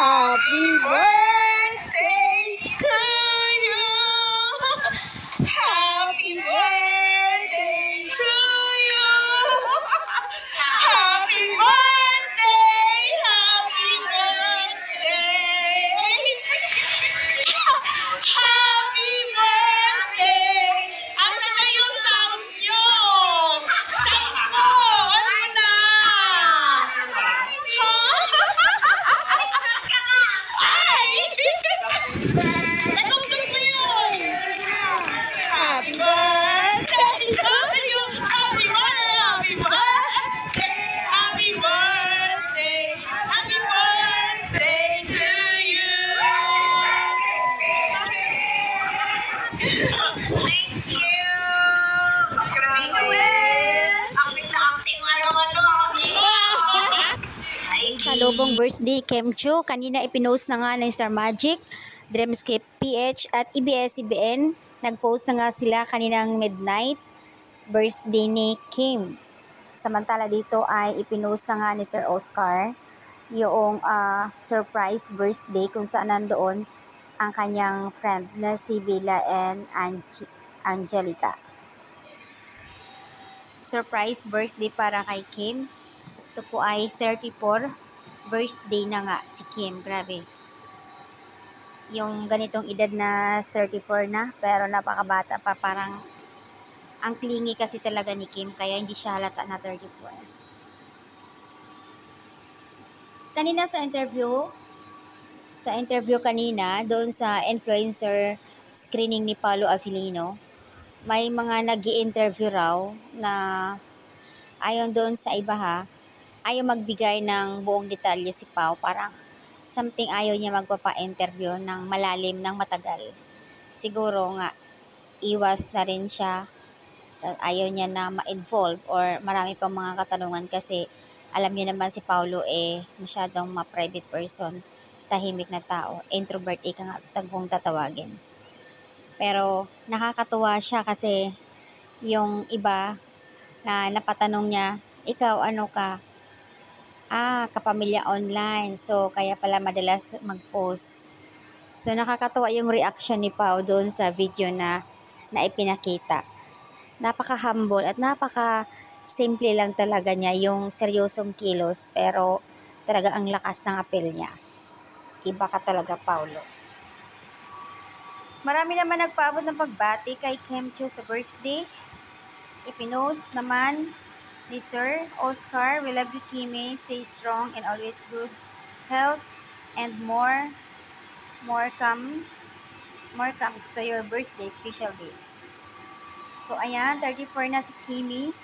Happy birthday to you. Happy birthday to you. Happy birthday. Happy birthday. Happy birthday. Ano na yung sounds nyo? Sounds mo. Ano na? Ay! Natungtong mo yun! Happy birthday to you! Happy birthday! Happy birthday! Happy birthday to you! Thank you! Salubong birthday, Kemchu. Kanina ipinost na nga ng Star Magic, Dreamscape PH at EBS-CBN. Nag-post na nga sila kaninang midnight birthday ni Kim. Samantala dito ay ipinost na nga ni Sir Oscar yung surprise birthday kung saan nandoon ang kanyang friend na si Bella and Angelica. Surprise birthday para kay Kim. Ito po ay 34 birthday na nga si Kim. Grabe. Yung ganitong edad na 34 na, pero napakabata pa. Parang ang clingy kasi talaga ni Kim, kaya hindi siya halata na 34. Kanina sa interview kanina, doon sa influencer screening ni Paolo Avellino, may mga nag-i-interview raw na ayon doon sa iba ayaw magbigay ng buong detalye si Pao. Parang something ayaw niya magpapa-interview ng malalim, ng matagal. Siguro nga, iwas na rin siya. Ayaw niya na ma-involve or marami pang mga katanungan kasi alam niyo naman si Paolo masyadong ma-private person, tahimik na tao, introvert ika nga kung tatawagin. Pero nakakatuwa siya kasi yung iba na napatanong niya, ikaw ano ka? Kapamilya online. So, kaya pala madalas mag-post. So, nakakatawa yung reaction ni Pao doon sa video na ipinakita. Napaka-humble at napaka-simple lang talaga niya yung seryosong kilos, pero talaga ang lakas ng apel niya. Iba ka talaga, Paolo. Marami naman nagpaabot ng pagbati kay Kemchu sa birthday. Ipinost naman ni Sir Oscar, we love you, Kimi. Stay strong and always good health and more comes to your birthday, special day. So, ayan, 34 na si Kimi.